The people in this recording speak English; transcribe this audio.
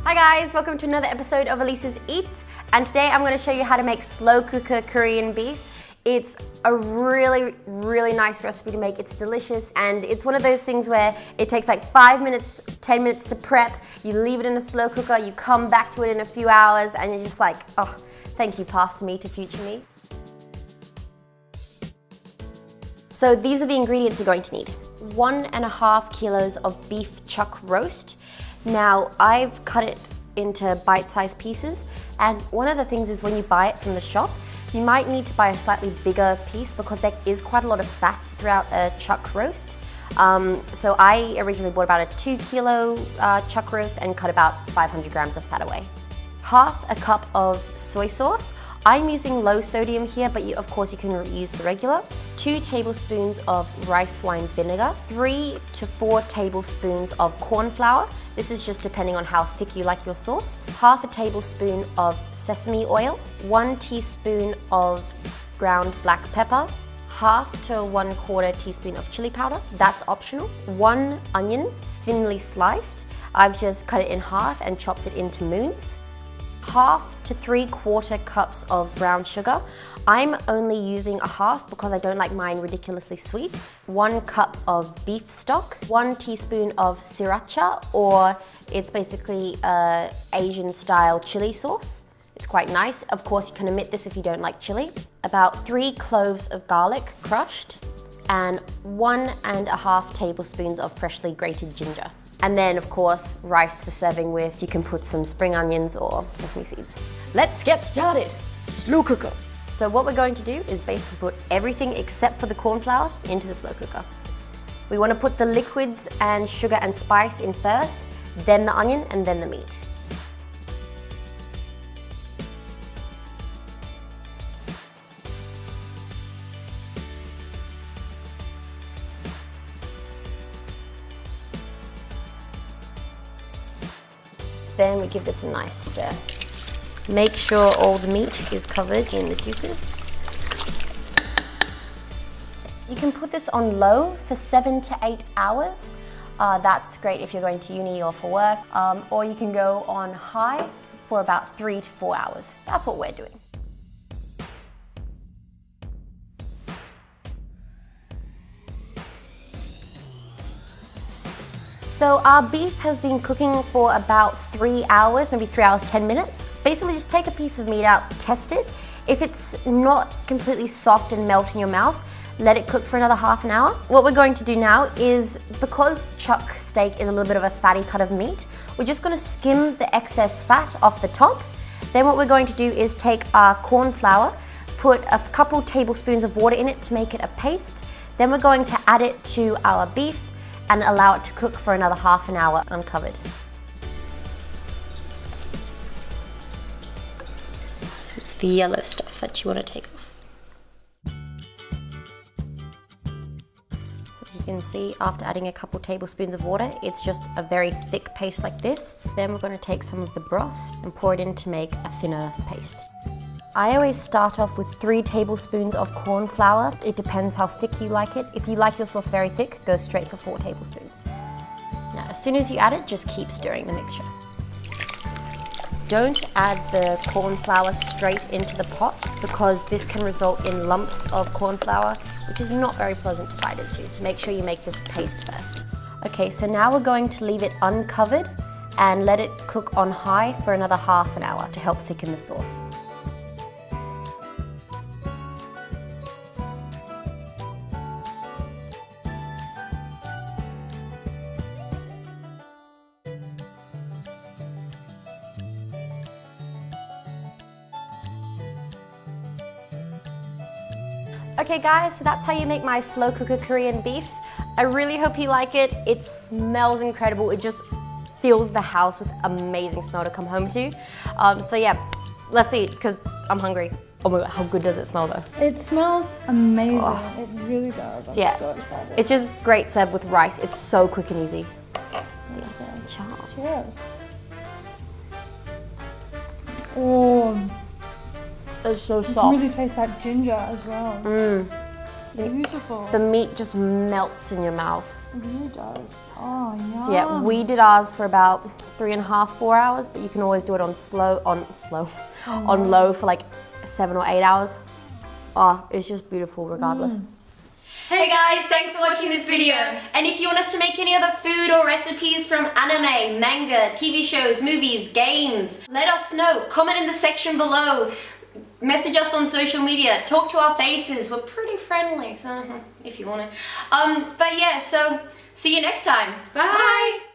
Hi guys, welcome to another episode of Elisa's Eats, and today I'm going to show you how to make slow cooker Korean beef. It's a really nice recipe to make. It's delicious, and it's one of those things where it takes like 5 minutes, 10 minutes to prep. You leave it in a slow cooker, you come back to it in a few hours, and you're just like, oh, thank you past me to future me. So these are the ingredients you're going to need. 1.5 kilos of beef chuck roast. Now, I've cut it into bite-sized pieces, and one of the things is when you buy it from the shop, you might need to buy a slightly bigger piece because there is quite a lot of fat throughout a chuck roast. So I originally bought about a 2 kilo chuck roast and cut about 500 grams of fat away. Half a cup of soy sauce. I'm using low sodium here, but of course you can use the regular. 2 tablespoons of rice wine vinegar, 3 to 4 tablespoons of corn flour. This is just depending on how thick you like your sauce. Half a tablespoon of sesame oil, 1 teaspoon of ground black pepper, half to 1/4 teaspoon of chili powder. That's optional. 1 onion, thinly sliced. I've just cut it in half and chopped it into moons. Half to 3/4 cups of brown sugar. I'm only using a half because I don't like mine ridiculously sweet. 1 cup of beef stock, 1 teaspoon of sriracha, or it's basically Asian style chili sauce. It's quite nice. Of course, you can omit this if you don't like chili. About 3 cloves of garlic crushed, and 1.5 tablespoons of freshly grated ginger. And then, of course, rice for serving with. You can put some spring onions or sesame seeds. Let's get started. Slow cooker. So what we're going to do is basically put everything except for the corn flour into the slow cooker. We want to put the liquids and sugar and spice in first, then the onion, and then the meat. Then we give this a nice stir. Make sure all the meat is covered in the juices. You can put this on low for 7 to 8 hours. That's great if you're going to uni or for work. Or you can go on high for about 3 to 4 hours. That's what we're doing. So our beef has been cooking for about 3 hours, maybe 3 hours, 10 minutes. Basically just take a piece of meat out, test it. If it's not completely soft and melt in your mouth, let it cook for another half an hour. What we're going to do now is, because chuck steak is a little bit of a fatty cut of meat, we're just gonna skim the excess fat off the top. Then what we're going to do is take our corn flour, put a couple tablespoons of water in it to make it a paste. Then we're going to add it to our beef and allow it to cook for another half an hour uncovered. So it's the yellow stuff that you want to take off. So as you can see, after adding a couple tablespoons of water, it's just a very thick paste like this. Then we're going to take some of the broth and pour it in to make a thinner paste. I always start off with 3 tablespoons of corn flour. It depends how thick you like it. If you like your sauce very thick, go straight for 4 tablespoons. Now, as soon as you add it, just keep stirring the mixture. Don't add the corn flour straight into the pot because this can result in lumps of corn flour, which is not very pleasant to bite into. Make sure you make this paste first. Okay, so now we're going to leave it uncovered and let it cook on high for another half an hour to help thicken the sauce. Okay guys, so that's how you make my slow cooker Korean beef. I really hope you like it. It smells incredible. It just fills the house with amazing smell to come home to. So yeah, let's eat because I'm hungry. Oh my god, how good does it smell though? It smells amazing. Oh. It really does. I'm so excited. It's just great served with rice. It's so quick and easy. This Charles. Cheers. Oh. It's so soft. It really tastes like ginger as well. Beautiful. The meat just melts in your mouth. It really does. Oh, yeah. So yeah, we did ours for about 3.5, 4 hours, but you can always do it on low for like 7 or 8 hours. Oh, it's just beautiful regardless. Hey guys, thanks for watching this video. And if you want us to make any other food or recipes from anime, manga, TV shows, movies, games, let us know. Comment in the section below. Message us on social media. Talk to our faces. We're pretty friendly, so if you want to. But yeah, so see you next time. Bye.